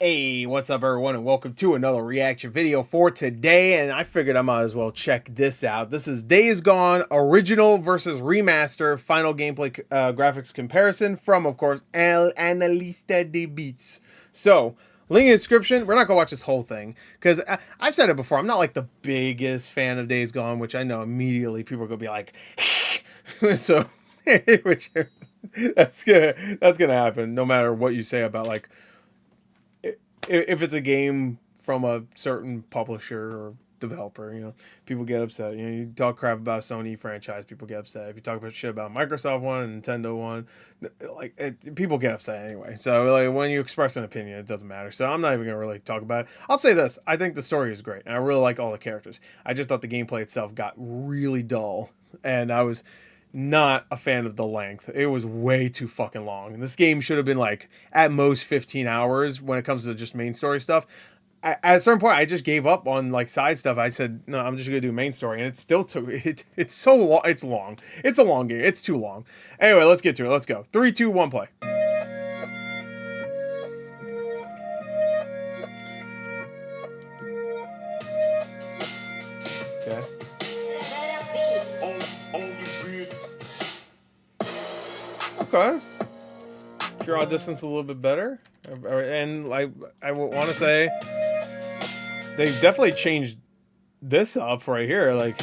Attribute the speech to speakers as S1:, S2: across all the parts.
S1: Hey, what's up everyone, and welcome to another reaction video for today. And I figured I might as well check this out. This is Days Gone original versus remaster final gameplay graphics comparison from, of course, ElAnalistaDeBits. So link in the description. We're not gonna watch this whole thing because I've said it before, I'm not like the biggest fan of Days Gone, which I know immediately people are gonna be like so which that's gonna happen no matter what you say about like if it's a game from a certain publisher or developer, people get upset. You talk crap about a Sony franchise, people get upset. If you talk about shit about Microsoft one and Nintendo one, people get upset anyway. So like when you express an opinion, it doesn't matter. So I'm not even gonna really talk about it. I'll say this: I think the story is great, and I really like all the characters. I just thought the gameplay itself got really dull, and I was not a fan of the length. It was way too fucking long. This game should have been like at most 15 hours when it comes to just main story stuff. At a certain point, I just gave up on like side stuff. I said, no, I'm just gonna do main story, and it still took it. It's so long. It's long. It's a long game. It's too long. Anyway, let's get to it. Let's go. 3, 2, 1, play. Okay. Okay. Draw distance a little bit better, and like I want to say they've definitely changed this up right here. Like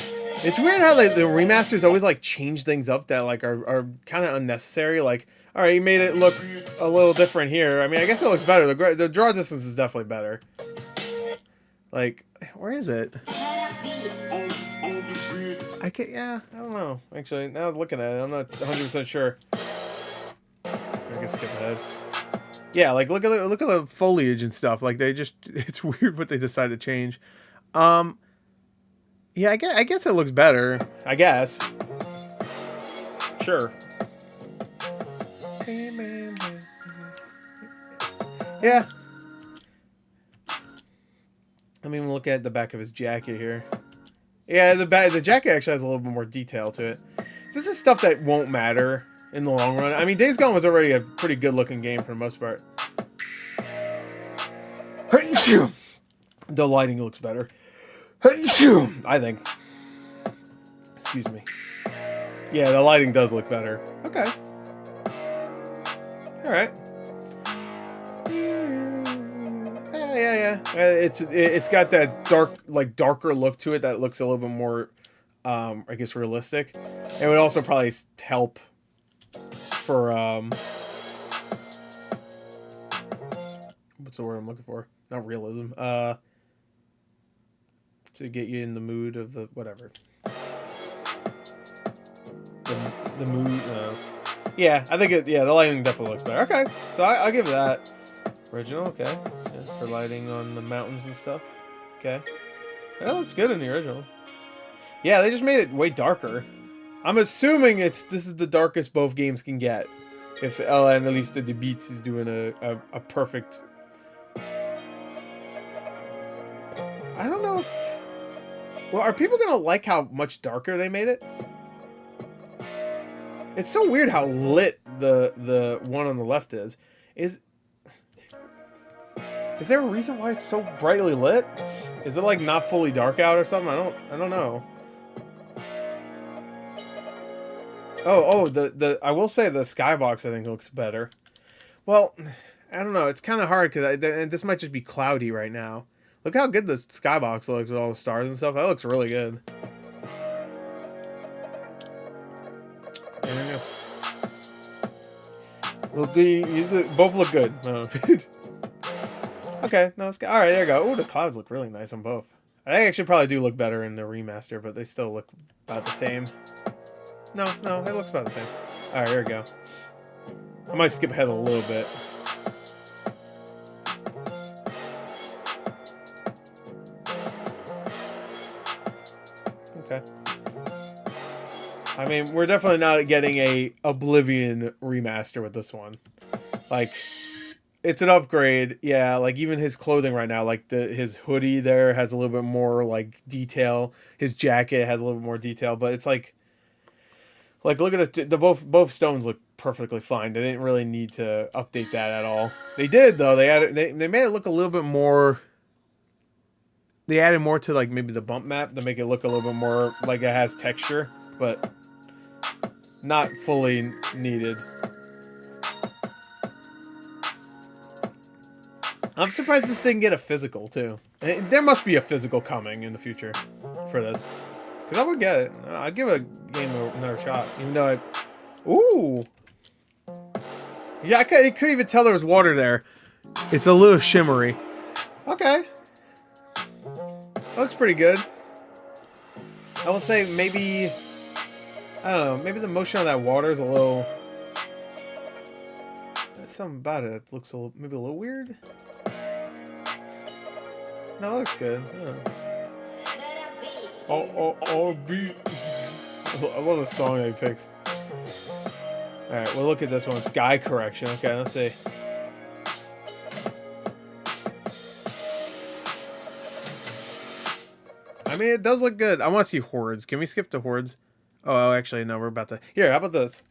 S1: it's weird how like the remasters always like change things up that like are kind of unnecessary. Like, all right, you made it look a little different here. I mean, I guess it looks better. The draw distance is definitely better. Like, where is it? I can't. Yeah, I don't know. Actually, now looking at it, I'm not 100% sure. I can skip ahead. Yeah, like look at the foliage and stuff. Like they just, it's weird what they decide to change. Yeah, I guess it looks better. I guess. Sure. Yeah. Let me even look at the back of his jacket here. Yeah, the jacket actually has a little bit more detail to it. This is stuff that won't matter in the long run. I mean, Days Gone was already a pretty good looking game for the most part. The lighting looks better, I think. Excuse me. Yeah, the lighting does look better. Okay. All right. Yeah. It's got that darker look to it that looks a little bit more, I guess, realistic. It would also probably help for what's the word I'm looking for? Not realism. To get you in the mood of the whatever. The mood. Yeah, I think it. Yeah, the lighting definitely looks better. Okay, so I'll give it that. Original, okay. Yeah, for lighting on the mountains and stuff. Okay, that looks good in the original. Yeah, they just made it way darker. I'm assuming this is the darkest both games can get. If ElAnalistaDeBits is doing a perfect. I don't know if. Well, are people gonna like how much darker they made it? It's so weird how lit the one on the left is. Is there a reason why it's so brightly lit? Is it like not fully dark out or something? I don't know. The I will say the skybox I think looks better. Well, I don't know. It's kind of hard because this might just be cloudy right now. Look how good the skybox looks with all the stars and stuff. That looks really good. There we go. You both look good. Okay, no, it's good. All right, there you go. Oh, the clouds look really nice on both. I think actually probably do look better in the remaster, but they still look about the same. No, it looks about the same. All right, here we go. I might skip ahead a little bit. Okay. I mean, we're definitely not getting a Oblivion remaster with this one. Like, it's an upgrade. Yeah, like even his clothing right now, like his hoodie there has a little bit more like detail. His jacket has a little bit more detail, but it's like Like, look at it. The both stones look perfectly fine. They didn't really need to update that at all. They did though. They made it look a little bit more. They added more to like maybe the bump map to make it look a little bit more like it has texture, but not fully needed. I'm surprised this didn't get a physical too. There must be a physical coming in the future for this. Because I would get it. I'd give a game another shot. Even though Ooh! Yeah, you couldn't even tell there was water there. It's a little shimmery. Okay. Looks pretty good. I will say maybe... I don't know. Maybe the motion on that water is a little... There's something about it that looks maybe a little weird. No, it looks good. Beat. I love the song that he picks. Alright, we'll look at this one. Sky correction. Okay, let's see. I mean, it does look good. I want to see hordes. Can we skip to hordes? Oh, actually, no, we're about to... Here, how about this?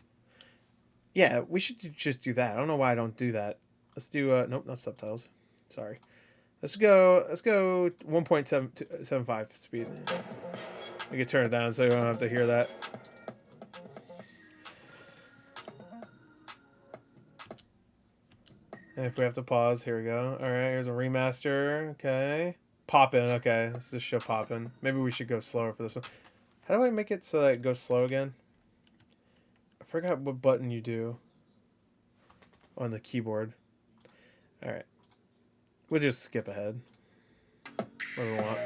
S1: Yeah, we should just do that. I don't know why I don't do that. Let's do... Nope, not subtitles. Sorry. Let's go 1.75 speed. We can turn it down so you don't have to hear that. And if we have to pause, here we go. Alright, here's a remaster. Okay. Poppin', okay. Let's just show poppin'. Maybe we should go slower for this one. How do I make it so that it goes slow again? I forgot what button you do on the keyboard. Alright. We'll just skip ahead. What do we want?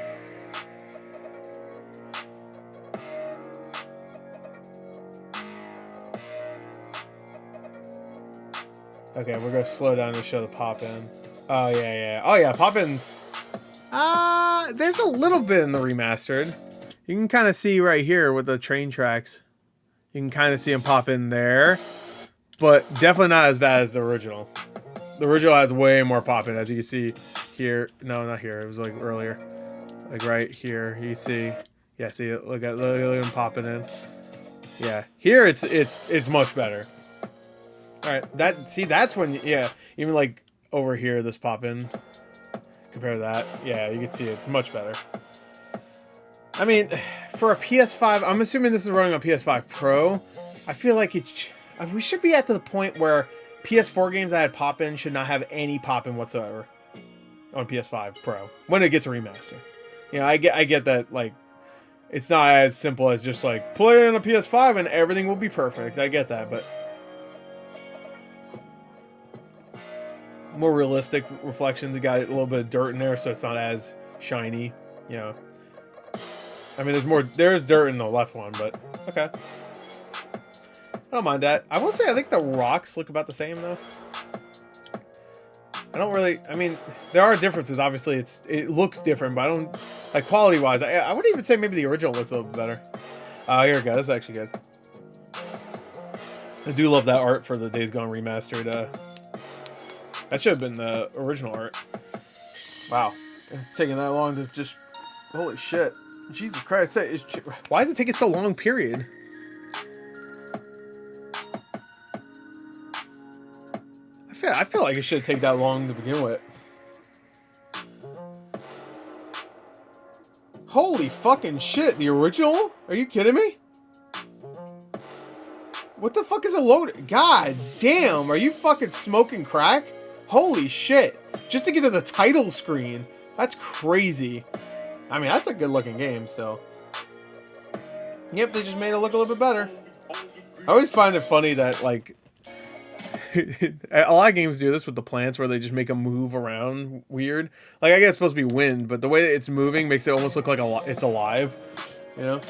S1: Okay, we're gonna slow down to show the pop-in. Oh, yeah. Oh, yeah, pop-ins. There's a little bit in the remastered. You can kind of see right here with the train tracks. You can kind of see them pop in there. But definitely not as bad as the original. The original has way more pop-in, as you can see here. No, not here. It was like earlier. Like right here. You see. Yeah, see, look at them popping in. Yeah. Here it's much better. Alright, that's when, yeah, even like over here, this pop-in, compared to that, yeah, you can see it's much better. I mean, for a PS5, I'm assuming this is running on PS5 Pro, I feel like we should be at the point where PS4 games that had pop-in should not have any pop-in whatsoever on PS5 Pro, when it gets a remaster. You know, I get that, like, it's not as simple as just like, play it on a PS5 and everything will be perfect, I get that, but... more realistic reflections. It got a little bit of dirt in there, so it's not as shiny. You know, I mean, there's dirt in the left one, but okay. I don't mind that. I will say I think the rocks look about the same though. I don't really. I mean, there are differences. Obviously, it looks different, but I don't like quality wise. I would even say maybe the original looks a little bit better. Here we go. That's actually good. I do love that art for the Days Gone remastered. That should have been the original art. Wow. It's taking that long to just... Holy shit. Jesus Christ. Why is it taking so long, period? I feel like it shouldn't take that long to begin with. Holy fucking shit. The original? Are you kidding me? What the fuck is a load? God damn. Are you fucking smoking crack? Holy shit. Just to get to the title screen. That's crazy. I mean, that's a good looking game still. Yep, they just made it look a little bit better. I always find it funny that, like, a lot of games do this with the plants where they just make them move around weird. Like, I guess it's supposed to be wind, but the way that it's moving makes it almost look like it's alive. You know?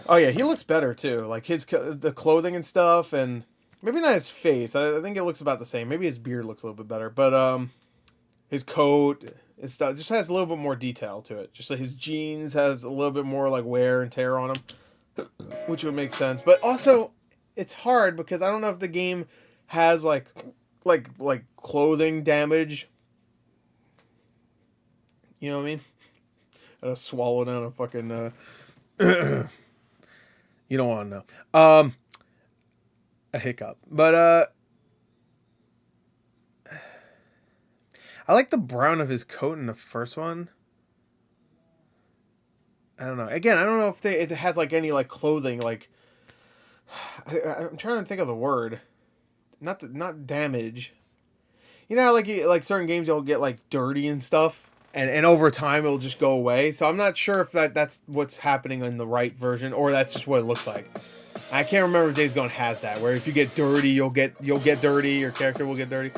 S1: Oh yeah, he looks better too. Like the clothing and stuff, and maybe not his face. I think it looks about the same. Maybe his beard looks a little bit better, but his coat and stuff just has a little bit more detail to it. Just like his jeans has a little bit more like wear and tear on them, which would make sense. But also, it's hard because I don't know if the game has like clothing damage. You know what I mean? I just swallowed down a fucking. You don't want to know. A hiccup. But I like the brown of his coat in the first one. I don't know. Again, I don't know if it has like any like clothing like. I'm trying to think of the word. Not damage. You know how like certain games you'll get like dirty and stuff, and over time it'll just go away. So I'm not sure if that's what's happening in the right version or that's just what it looks like. I can't remember if Days Gone has that, where if you get dirty, you'll get dirty. Your character will get dirty.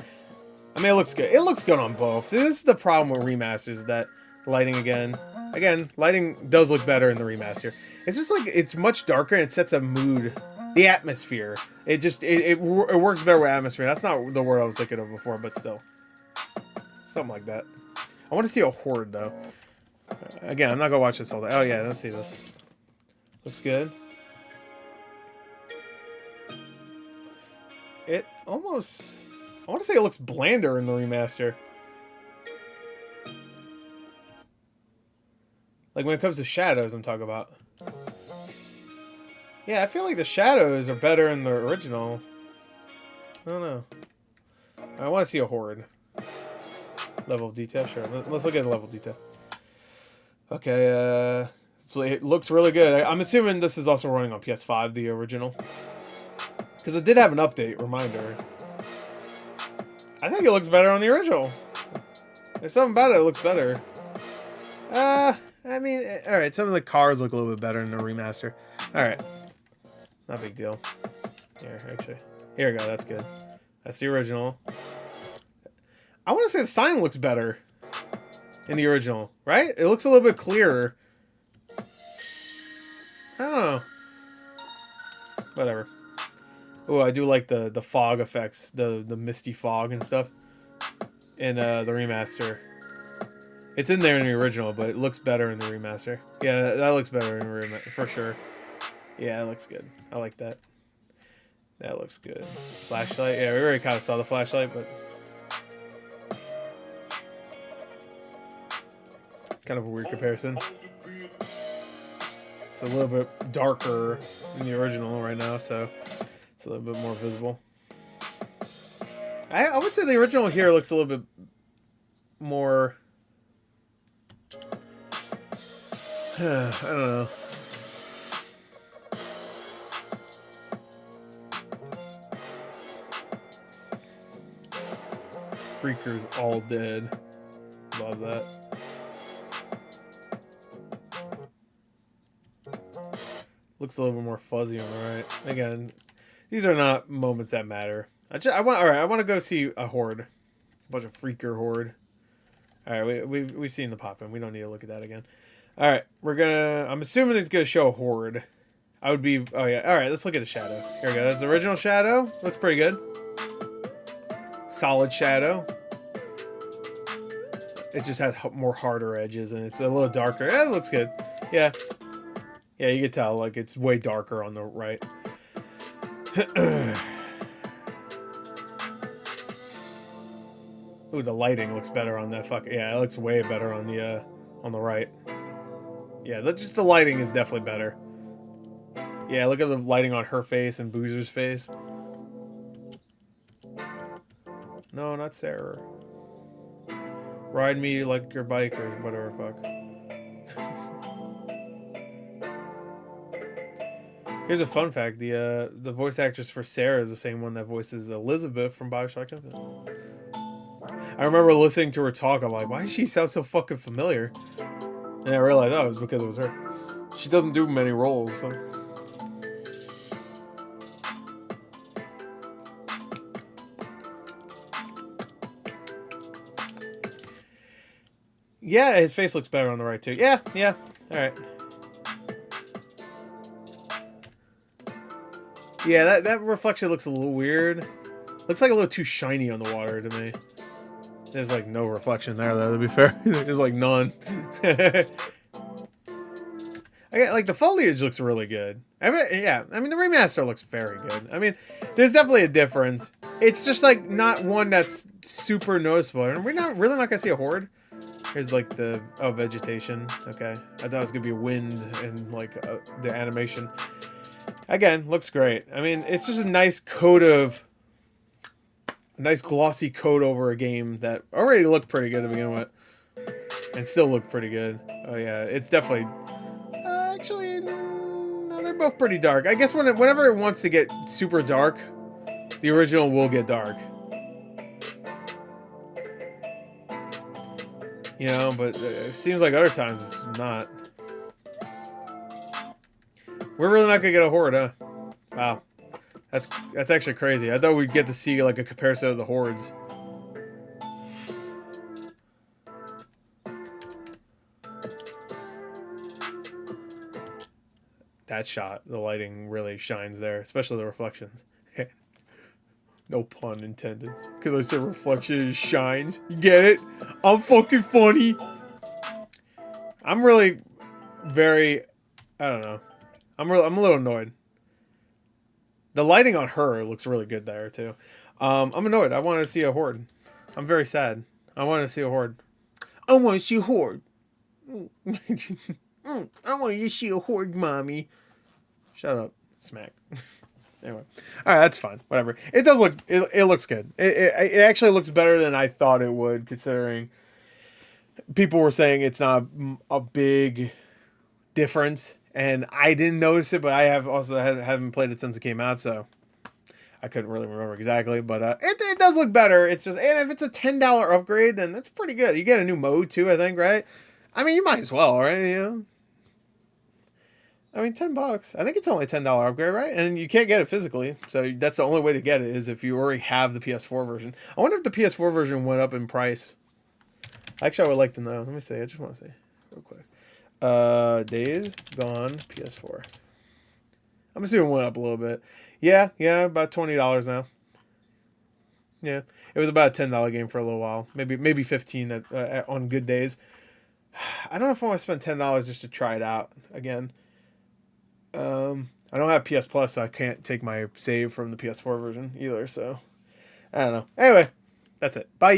S1: I mean, it looks good. It looks good on both. This is the problem with remasters, that lighting again, lighting does look better in the remaster. It's just like it's much darker and it sets a mood, the atmosphere. It works better with atmosphere. That's not the word I was thinking of before, but still, something like that. I want to see a horde though. Again, I'm not gonna watch this all day. Oh yeah, let's see this. Looks good. It almost, I want to say it looks blander in the remaster. Like when it comes to shadows, I'm talking about. Yeah, I feel like the shadows are better in the original. I don't know. I want to see a horde. Level of detail, sure. Let's look at the level of detail. Okay, so it looks really good. I'm assuming this is also running on PS5, the original. Because it did have an update reminder. I think it looks better on the original. There's something about it that looks better. I mean, alright, some of the cars look a little bit better in the remaster. Alright. Not a big deal. Here, actually. Here we go, that's good. That's the original. I want to say the sign looks better in the original, right? It looks a little bit clearer. I don't know. Whatever. Oh, I do like the fog effects, the misty fog and stuff in the remaster. It's in there in the original, but it looks better in the remaster. Yeah, that looks better in the remaster, for sure. Yeah, it looks good. I like that. That looks good. Flashlight. Yeah, we already kind of saw the flashlight, but kind of a weird comparison. It's a little bit darker in the original right now, so it's a little bit more visible. I would say the original here looks a little bit more... I don't know. Freaker's all dead. Love that. Looks a little bit more fuzzy on the right. Again, these are not moments that matter. I want to go see a horde, a bunch of freaker horde. All right, we've seen the pop in. We don't need to look at that again. All right, I'm assuming it's gonna show a horde. I would be. Oh yeah. All right, let's look at the shadow. Here we go. That's the original shadow. Looks pretty good. Solid shadow. It just has more harder edges and it's a little darker. It looks good. Yeah. Yeah, you can tell like it's way darker on the right. Ooh, the lighting looks better on that yeah, it looks way better on the right. Yeah, just the lighting is definitely better. Yeah, look at the lighting on her face and Boozer's face. No, not Sarah. Ride me like your bike or whatever, fuck. Here's a fun fact: the voice actress for Sarah is the same one that voices Elizabeth from BioShock Infinite. I remember listening to her talk. I'm like, why does she sound so fucking familiar? And I realized, oh, it was because it was her. She doesn't do many roles, so. Yeah, his face looks better on the right too. Yeah, yeah. All right. Yeah, that reflection looks a little weird. Looks like a little too shiny on the water to me. There's like no reflection there, though, to be fair. There's like none. Like the foliage looks really good. I mean, yeah, I mean the remaster looks very good. I mean, there's definitely a difference. It's just like not one that's super noticeable. And we're not really not gonna see a horde. Here's like the vegetation. Okay, I thought it was gonna be wind and like the animation. Again, looks great. I mean, it's just a nice a nice glossy coat over a game that already looked pretty good to begin with, and still looked pretty good. Oh yeah, it's definitely. Actually, no, they're both pretty dark. I guess whenever it wants to get super dark, the original will get dark. You know, but it seems like other times it's not. We're really not gonna get a horde, huh? Wow, that's actually crazy. I thought we'd get to see like a comparison of the hordes. That shot, the lighting really shines there, especially the reflections. No pun intended. Because I said reflection shines. You get it? I'm fucking funny. I'm really very... I don't know. I'm a little annoyed. The lighting on her looks really good there, too. I'm annoyed. I want to see a horde. I'm very sad. I want to see a horde. I want to see a horde. I want you to see a horde, mommy. Shut up. Smack. Anyway, all right, that's fine. Whatever. It does look. It looks good. It actually looks better than I thought it would, considering people were saying it's not a big difference, and I didn't notice it. But I haven't played it since it came out, so I couldn't really remember exactly. But it does look better. It's just, and if it's a $10 upgrade, then that's pretty good. You get a new mode too, I think, right? I mean, you might as well, right? You know. I mean, $10. I think it's only a $10 upgrade, right? And you can't get it physically, so that's the only way to get it is if you already have the PS4 version. I wonder if the PS4 version went up in price. Actually, I would like to know. Let me see. I just want to see real quick. Days Gone PS4. I'm assuming it went up a little bit. Yeah, about $20 now. Yeah, it was about a $10 game for a little while. Maybe 15 on good days. I don't know if I want to spend $10 just to try it out again. I don't have PS Plus, so I can't take my save from the PS4 version either, so I don't know. Anyway, that's it. Bye.